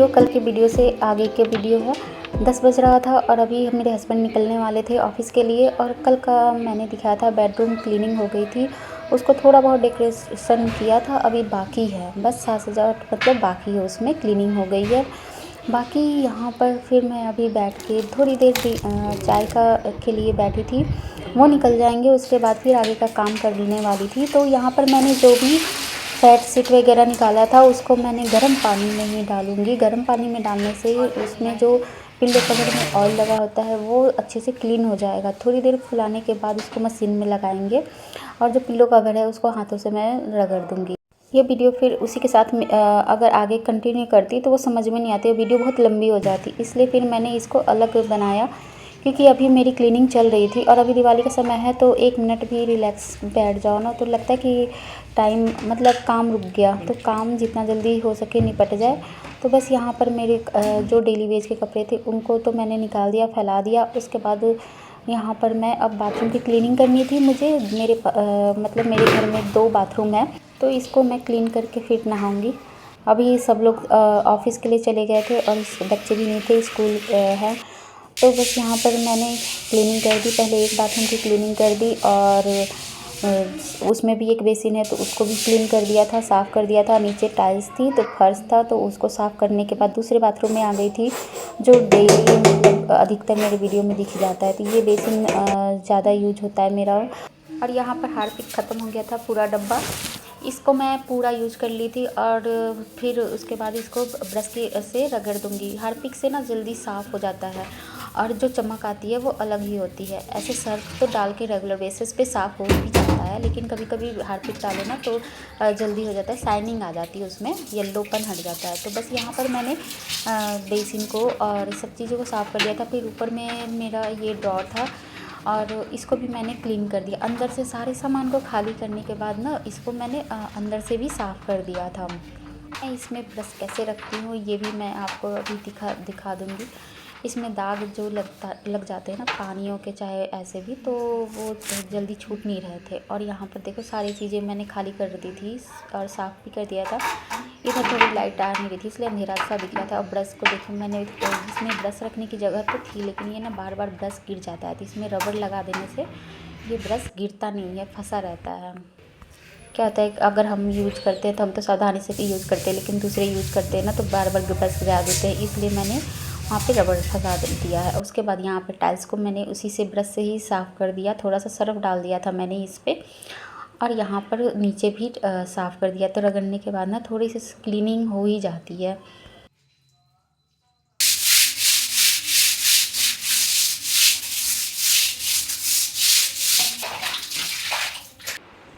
Video कल की video से आगे के वीडियो है। 10 बज रहा था और अभी मेरे हस्बैंड निकलने वाले थे ऑफ़िस के लिए। और कल का मैंने दिखाया था बेडरूम क्लीनिंग हो गई थी, उसको थोड़ा बहुत डेकोरेशन किया था, अभी बाकी है, बस साज सजावट मतलब बाकी है, उसमें क्लीनिंग हो गई है बाकी। यहाँ पर फिर मैं अभी बैठ के थोड़ी देर चाय के लिए बैठी थी, वो निकल जाएंगे, उसके बाद फिर आगे का काम करने वाली थी। तो यहाँ पर मैंने जो भी फैट सीट वगैरह निकाला था उसको मैंने गर्म पानी में ही डालूँगी। गर्म पानी में डालने से उसमें जो पिल्लो कवर में ऑयल लगा होता है वो अच्छे से क्लीन हो जाएगा। थोड़ी देर फुलाने के बाद उसको मशीन में लगाएंगे और जो पिल्लो कवर है उसको हाथों से मैं रगड़ दूँगी। ये वीडियो फिर उसी के साथ अगर आगे कंटिन्यू करती तो वो समझ में नहीं आती, वीडियो बहुत लंबी हो जाती, इसलिए फिर मैंने इसको अलग बनाया। क्योंकि अभी मेरी क्लीनिंग चल रही थी और अभी दिवाली का समय है, तो 1 मिनट भी रिलैक्स बैठ जाओ ना तो लगता है कि टाइम मतलब काम रुक गया, तो काम जितना जल्दी हो सके निपट जाए। तो बस यहाँ पर मेरे जो डेली वेज के कपड़े थे उनको तो मैंने निकाल दिया, फैला दिया। उसके बाद यहाँ पर मैं अब बाथरूम की क्लीनिंग करनी थी मुझे। मतलब मेरे घर में 2 बाथरूम है, तो इसको मैं क्लीन करके फिर नहाऊँगी। अभी सब लोग ऑफ़िस के लिए चले गए थे और बच्चे भी नहीं थे, स्कूल है। तो बस यहाँ पर मैंने क्लीनिंग कर दी, पहले एक बाथरूम की क्लीनिंग कर दी और उसमें भी एक बेसिन है तो उसको भी क्लीन कर दिया था, साफ़ कर दिया था। नीचे टाइल्स थी तो फर्श था, तो उसको साफ़ करने के बाद दूसरे बाथरूम में आ गई थी, जो डेली मतलब अधिकतर मेरे वीडियो में दिख जाता है। तो ये बेसिन ज़्यादा यूज होता है मेरा। और यहाँ पर हार्पिक ख़त्म हो गया था पूरा डब्बा, इसको मैं पूरा यूज कर ली थी और फिर उसके बाद इसको ब्रश से रगड़ दूँगी। हार्पिक से ना जल्दी साफ़ हो जाता है और जो चमक आती है वो अलग ही होती है। ऐसे सर्फ तो डाल के रेगुलर बेसिस पे साफ़ हो भी जाता है, लेकिन कभी कभी हार्पिक डालो ना तो जल्दी हो जाता है, शाइनिंग आ जाती है उसमें, येल्लोपन हट जाता है। तो बस यहाँ पर मैंने बेसिन को और सब चीज़ों को साफ़ कर दिया था। फिर ऊपर में मेरा ये ड्रॉर था और इसको भी मैंने क्लीन कर दिया। अंदर से सारे सामान को खाली करने के बाद ना इसको मैंने अंदर से भी साफ़ कर दिया था। मैं इसमें ब्रश कैसे रखती हूँ ये भी मैं आपको अभी दिखा दूँगी। इसमें दाग जो लग जाते हैं ना पानियों के, चाहे ऐसे भी, तो वो जल्दी छूट नहीं रहे थे। और यहाँ पर देखो सारी चीज़ें मैंने खाली कर दी थी और साफ़ भी कर दिया था। इधर थोड़ी लाइट आ नहीं रही थी इसलिए अंधेरा सा दिख रहा था। और ब्रश को देखो मैंने, इसमें ब्रश रखने की जगह तो थी लेकिन ये ना बार बार ब्रश गिर जाता है, तो इसमें रबड़ लगा देने से ये ब्रश गिरता नहीं है, फंसा रहता है। क्या होता है अगर हम यूज करते हैं तो हम तो सावधानी से भी यूज़ करते हैं, लेकिन दूसरे यूज़ करते हैं ना तो बार बार ब्रश गिरा देते हैं, इसलिए मैंने वहाँ पे रबड़ फंसा दिया है। उसके बाद यहाँ पे टाइल्स को मैंने उसी से ब्रश से ही साफ़ कर दिया, थोड़ा सा सर्फ डाल दिया था मैंने इस पर, और यहाँ पर नीचे भी साफ़ कर दिया। तो रगड़ने के बाद ना थोड़ी सी क्लीनिंग हो ही जाती है।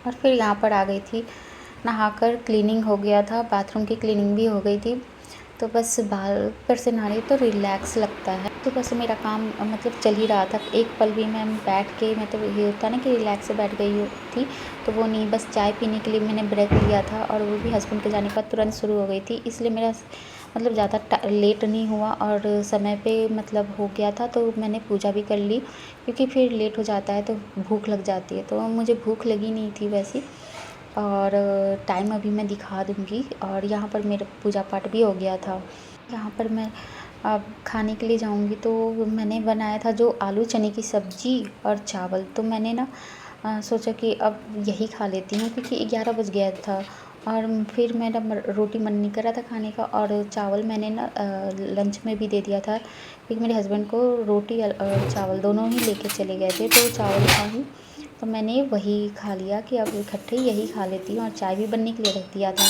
और फिर यहाँ पर आ गई थी, नहाकर क्लीनिंग हो गया था, बाथरूम की क्लीनिंग भी हो गई थी। तो बस बाल पर से नहा रही तो रिलैक्स लगता है। तो बस मेरा काम मतलब चल ही रहा था, एक पल भी मैं बैठ के मतलब ये होता ना कि रिलैक्स से बैठ गई थी, तो वो नहीं, बस चाय पीने के लिए मैंने ब्रेक लिया था और वो भी हस्बैंड के जाने के बाद तुरंत शुरू हो गई थी। इसलिए मेरा मतलब ज़्यादा लेट नहीं हुआ और समय पे मतलब हो गया था। तो मैंने पूजा भी कर ली, क्योंकि फिर लेट हो जाता है तो भूख लग जाती है, तो मुझे भूख लगी नहीं थी वैसी। और टाइम अभी मैं दिखा दूँगी। और यहाँ पर मेरा पूजा पाठ भी हो गया था। यहाँ पर मैं अब खाने के लिए जाऊँगी, तो मैंने बनाया था जो आलू चने की सब्ज़ी और चावल। तो मैंने ना सोचा कि अब यही खा लेती हूँ, क्योंकि 11 बज गया था और फिर मेरा रोटी मन नहीं कर रहा था खाने का। और चावल मैंने ना लंच में भी दे दिया था, क्योंकि मेरे हस्बैंड को रोटी और चावल दोनों ही लेके चले गए थे, तो चावल था ही, तो मैंने वही खा लिया कि अब इकट्ठे यही खा लेती हूँ। और चाय भी बनने के लिए रख दिया था।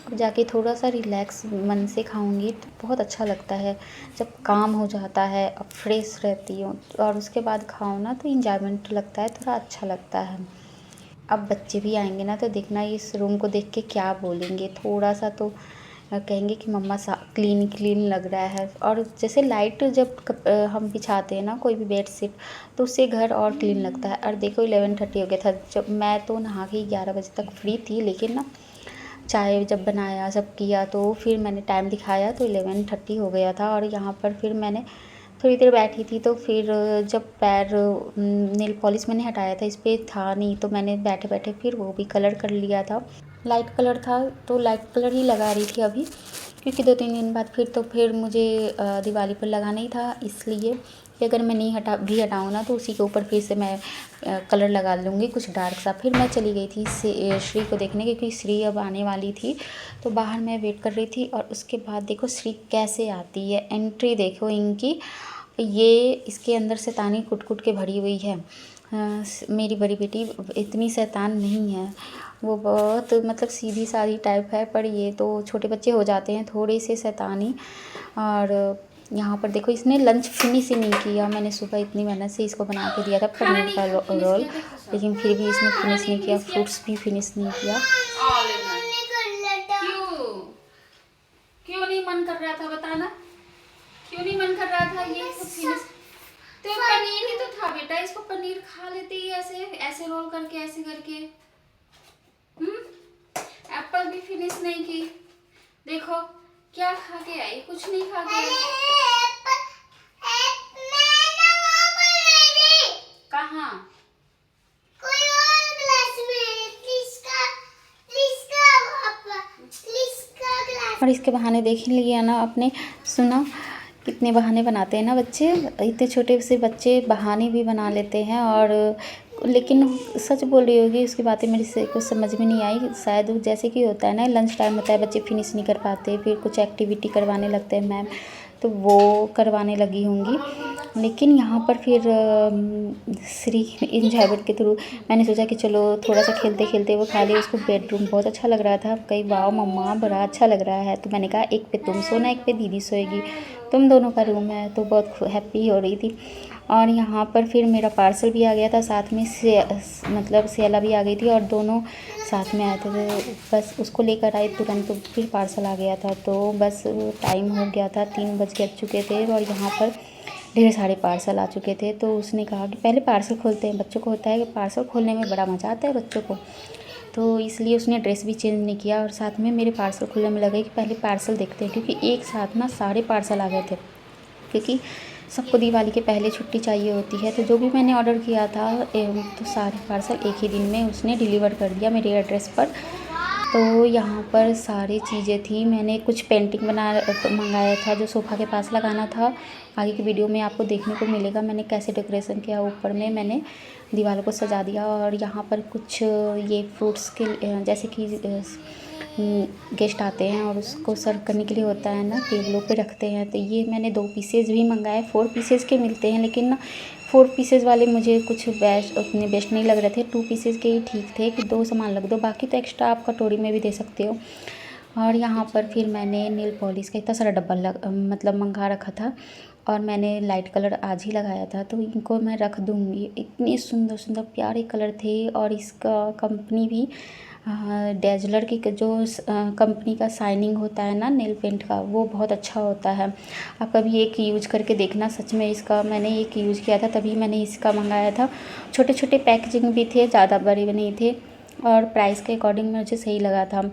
अब जाके थोड़ा सा रिलैक्स मन से खाऊंगी तो बहुत अच्छा लगता है, जब काम हो जाता है अब फ्रेश रहती हूँ और उसके बाद खाओ ना तो इंजॉयमेंट लगता है, थोड़ा अच्छा लगता है। अब बच्चे भी आएंगे ना तो देखना इस रूम को देख के क्या बोलेंगे, थोड़ा सा तो कहेंगे कि मम्मा सा क्लीन क्लीन लग रहा है। और जैसे लाइट जब हम बिछाते हैं ना कोई भी बेडशीट, तो उससे घर और क्लीन लगता है। और देखो 11:30 हो गया था, जब मैं तो नहा के 11 बजे तक फ्री थी, लेकिन ना चाय जब बनाया सब किया तो फिर मैंने टाइम दिखाया तो 11:30 हो गया था। और यहाँ पर फिर मैंने थोड़ी देर बैठी थी, तो फिर जब पैर नेल पॉलिश मैंने हटाया था, इस पर था नहीं, तो मैंने बैठे बैठे फिर वो भी कलर कर लिया था। लाइट कलर था तो लाइट कलर ही लगा रही थी अभी, क्योंकि 2-3 दिन बाद फिर मुझे दिवाली पर लगाना ही था, इसलिए कि अगर मैं नहीं हटाऊँ ना तो उसी के ऊपर फिर से मैं कलर लगा लूँगी कुछ डार्क सा। फिर मैं चली गई थी श्री को देखने, क्योंकि श्री अब आने वाली थी, तो बाहर मैं वेट कर रही थी। और उसके बाद देखो श्री कैसे आती है, एंट्री देखो इनकी, ये इसके अंदर शैतानी कुट के भरी हुई है। मेरी बड़ी बेटी इतनी शैतान नहीं है, वो बहुत मतलब सीधी सादी टाइप है, पर ये तो छोटे बच्चे हो जाते हैं थोड़े से शैतानी। और यहाँ पर देखो इसने लंच फिनिश ही नहीं किया। मैंने सुबह इतनी मेहनत से इसको बना के दिया था पनीर का रोल, लेकिन फिर भी इसने फिनिश नहीं किया, फ्रूट्स भी फिनिश नहीं किया। क्यों नहीं मन कर रहा था बताना, क्यों नहीं मन कर रहा था ये फिनिश? तो पनीर ही तो था बेटा, इसको पनीर खा लेती है ऐसे ऐसे रोल करके, ऐसे करके। एप्पल भी फिनिश नहीं की, देखो क्या खा के आई, कुछ नहीं खा के आई। कहाँ? कोई और ग्लास में, और इसके बहाने देख लिया ना आपने, सुना कितने बहाने बनाते हैं ना बच्चे, इतने छोटे से बच्चे बहाने भी बना लेते हैं। और लेकिन सच बोल रही होगी, उसकी बातें मेरी से कुछ समझ में नहीं आई शायद। जैसे कि होता है ना, लंच टाइम होता है, बच्चे फिनिश नहीं कर पाते, फिर कुछ एक्टिविटी करवाने लगते हैं मैम, तो वो करवाने लगी होंगी। लेकिन यहाँ पर फिर श्री इंजॉयमेंट के थ्रू मैंने सोचा कि चलो थोड़ा सा खेलते खेलते वो खा ले। उसको बेडरूम बहुत अच्छा लग रहा था, कहीं वाह मम्मा बड़ा अच्छा लग रहा है, तो मैंने कहा एक पे तुम सोना, एक पे दीदी सोएगी, तुम दोनों का रूम है, तो बहुत हैप्पी हो रही थी। और यहाँ पर फिर मेरा पार्सल भी आ गया था, साथ में मतलब सियाला भी आ गई थी, और दोनों साथ में आए थे, तो बस उसको लेकर आए तुरंत, तो फिर पार्सल आ गया था। तो बस टाइम हो गया था, 3 बज चुके थे, और यहाँ पर ढेर सारे पार्सल आ चुके थे। तो उसने कहा कि पहले पार्सल खोलते हैं, बच्चों को होता है कि पार्सल खोलने में बड़ा मज़ा आता है बच्चों को, तो इसलिए उसने ड्रेस भी चेंज नहीं किया। और साथ में मेरे पार्सल खुलने में लगे कि पहले पार्सल देखते हैं, क्योंकि एक साथ ना सारे पार्सल आ गए थे, क्योंकि सबको दिवाली के पहले छुट्टी चाहिए होती है। तो जो भी मैंने ऑर्डर किया था तो सारे पार्सल एक ही दिन में उसने डिलीवर कर दिया मेरे एड्रेस पर। तो यहाँ पर सारी चीज़ें थी, मैंने कुछ पेंटिंग मंगाया था जो सोफ़ा के पास लगाना था। आगे की वीडियो में आपको देखने को मिलेगा मैंने कैसे डेकोरेशन किया, ऊपर में मैंने दीवारों को सजा दिया। और यहाँ पर कुछ ये फ्रूट्स के जैसे कि गेस्ट आते हैं और उसको सर्व करने के लिए होता है ना, टेबलों पे रखते हैं, तो ये मैंने 2 पीसेज भी मंगाए। 4 पीसेज के मिलते हैं, लेकिन ना 4 पीसेज वाले मुझे कुछ उतने बेस्ट नहीं लग रहे थे। 2 पीसेज के ही ठीक थे कि 2 सामान रख दो, बाकी तो एक्स्ट्रा आप कटोरी में भी दे सकते हो। और यहाँ पर फिर मैंने नेल पॉलिश का इतना सारा डब्बा मतलब मंगा रखा था, और मैंने लाइट कलर आज ही लगाया था, तो इनको मैं रख दूँगी। इतने सुंदर सुंदर प्यारे कलर थे, और इसका कंपनी भी डेज़लर की जो कंपनी का शाइनिंग होता है ना नेल पेंट का, वो बहुत अच्छा होता है। आप कभी एक यूज करके देखना, सच में इसका मैंने एक यूज़ किया था, तभी मैंने इसका मंगाया था। छोटे छोटे पैकेजिंग भी थे, ज़्यादा बड़े नहीं थे, और प्राइस के अकॉर्डिंग मुझे सही लगा था।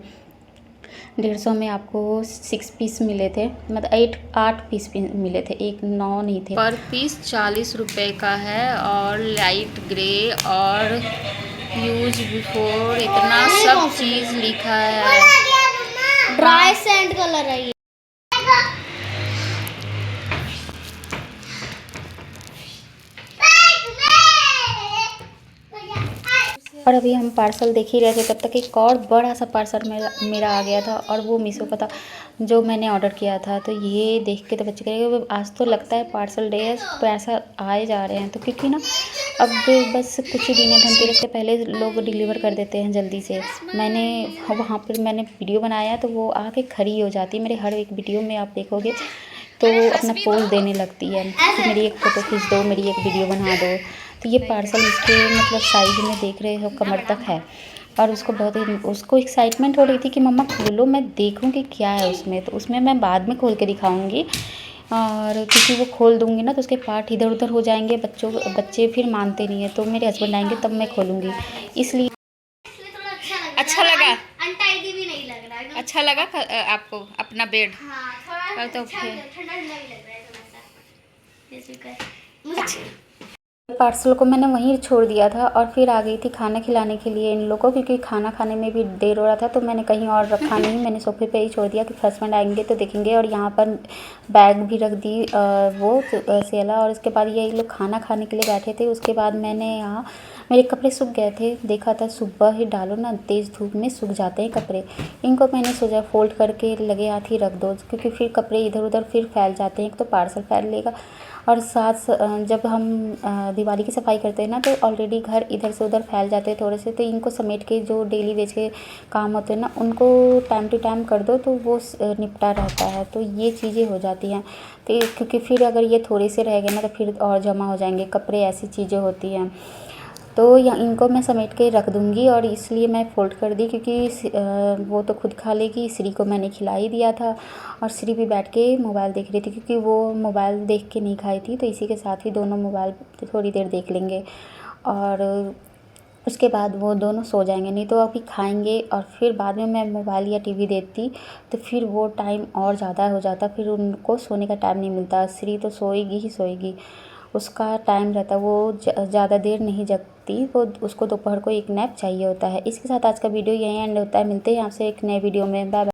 150 में आपको 6 पीस मिले थे, मतलब 8 पीस मिले थे, 9 नहीं थे। पर पीस 40 रुपये का है, और लाइट ग्रे और यूज बिफोर इतना सब चीज़ लिखा है। ड्राई सैंड कलर है ये। और अभी हम पार्सल देख ही रहे थे, तब तक एक और बड़ा सा पार्सल मेरा आ गया था, और वो मीशो का था जो मैंने ऑर्डर किया था। तो ये देख के तो बच्चे कहेंगे आज तो लगता है पार्सल डे है, पैसा आए जा रहे हैं। तो क्योंकि ना अब बस कुछ ही दिन है, धनतेरस के पहले लोग डिलीवर कर देते हैं जल्दी से। मैंने वहाँ पर मैंने वीडियो बनाया तो वो आके खड़ी हो जाती है मेरे हर एक वीडियो में, आप देखोगे तो अपना पोज देने लगती है कि मेरी एक फ़ोटो खींच दो, मेरी एक वीडियो बना दो। तो ये पार्सल इसके मतलब साइज़ में देख रहे हो कमर तक है, और उसको बहुत ही उसको एक्साइटमेंट हो रही थी कि मम्मा खोलो, मैं देखूँ कि क्या है उसमें। तो उसमें मैं बाद में खोल के दिखाऊंगी, और क्योंकि वो खोल दूंगी ना तो उसके पार्ट इधर उधर हो जाएंगे, बच्चे फिर मानते नहीं है, तो मेरे हस्बैंड आएंगे तब मैं खोलूँगी, इसलिए। अच्छा लगा, अनटाइडी भी नहीं लग रहा है। अच्छा लगा आपको अपना बेड? तो ठंडा भी लग रहा है थोड़ा सा। पार्सल को मैंने वहीं छोड़ दिया था और फिर आ गई थी खाना खिलाने के लिए इन लोगों को, क्योंकि खाना खाने में भी देर हो रहा था। तो मैंने कहीं और रखा नहीं, मैंने सोफे पे ही छोड़ दिया कि हस्बैंड आएंगे तो देखेंगे। और यहाँ पर बैग भी रख दी सेला। और उसके बाद ये लोग खाना खाने के लिए बैठे थे। उसके बाद मैंने यहाँ मेरे कपड़े सूख गए थे, देखा था सुबह ही डालो ना, तेज़ धूप में सूख जाते हैं कपड़े। इनको मैंने सोचा फोल्ड करके लगे हाथ ही रख दो, क्योंकि फिर कपड़े इधर उधर फिर फैल जाते हैं। एक तो पार्सल फैल लेगा और साथ जब हम दिवाली की सफाई करते हैं ना, तो ऑलरेडी घर इधर से उधर फैल जाते हैं थोड़े से। तो इनको समेट के जो डेली वेज के काम होते हैं ना, उनको टाइम टू टाइम कर दो तो वो निपटा रहता है। तो ये चीज़ें हो जाती हैं। तो क्योंकि फिर अगर ये थोड़े से रह गए ना, तो फिर और जमा हो जाएंगे कपड़े, ऐसी चीज़ें होती हैं। तो इनको मैं समेट के रख दूँगी और इसलिए मैं फ़ोल्ड कर दी, क्योंकि वो तो खुद खा लेगी। श्री को मैंने खिला ही दिया था और श्री भी बैठ के मोबाइल देख रही थी, क्योंकि वो मोबाइल देख के नहीं खाई थी। तो इसी के साथ ही दोनों मोबाइल थोड़ी देर देख लेंगे और उसके बाद वो दोनों सो जाएंगे। नहीं तो अभी खाएंगे और फिर बाद में मैं मोबाइल या टीवी देखती तो फिर वो टाइम और ज़्यादा हो जाता, फिर उनको सोने का टाइम नहीं मिलता। श्री तो सोएगी ही सोएगी, उसका टाइम रहता, वो ज़्यादा देर नहीं जगती, वो उसको दोपहर को एक नैप चाहिए होता है। इसके साथ आज का वीडियो यहीं एंड होता है। मिलते हैं आपसे एक नए वीडियो में। Bye bye.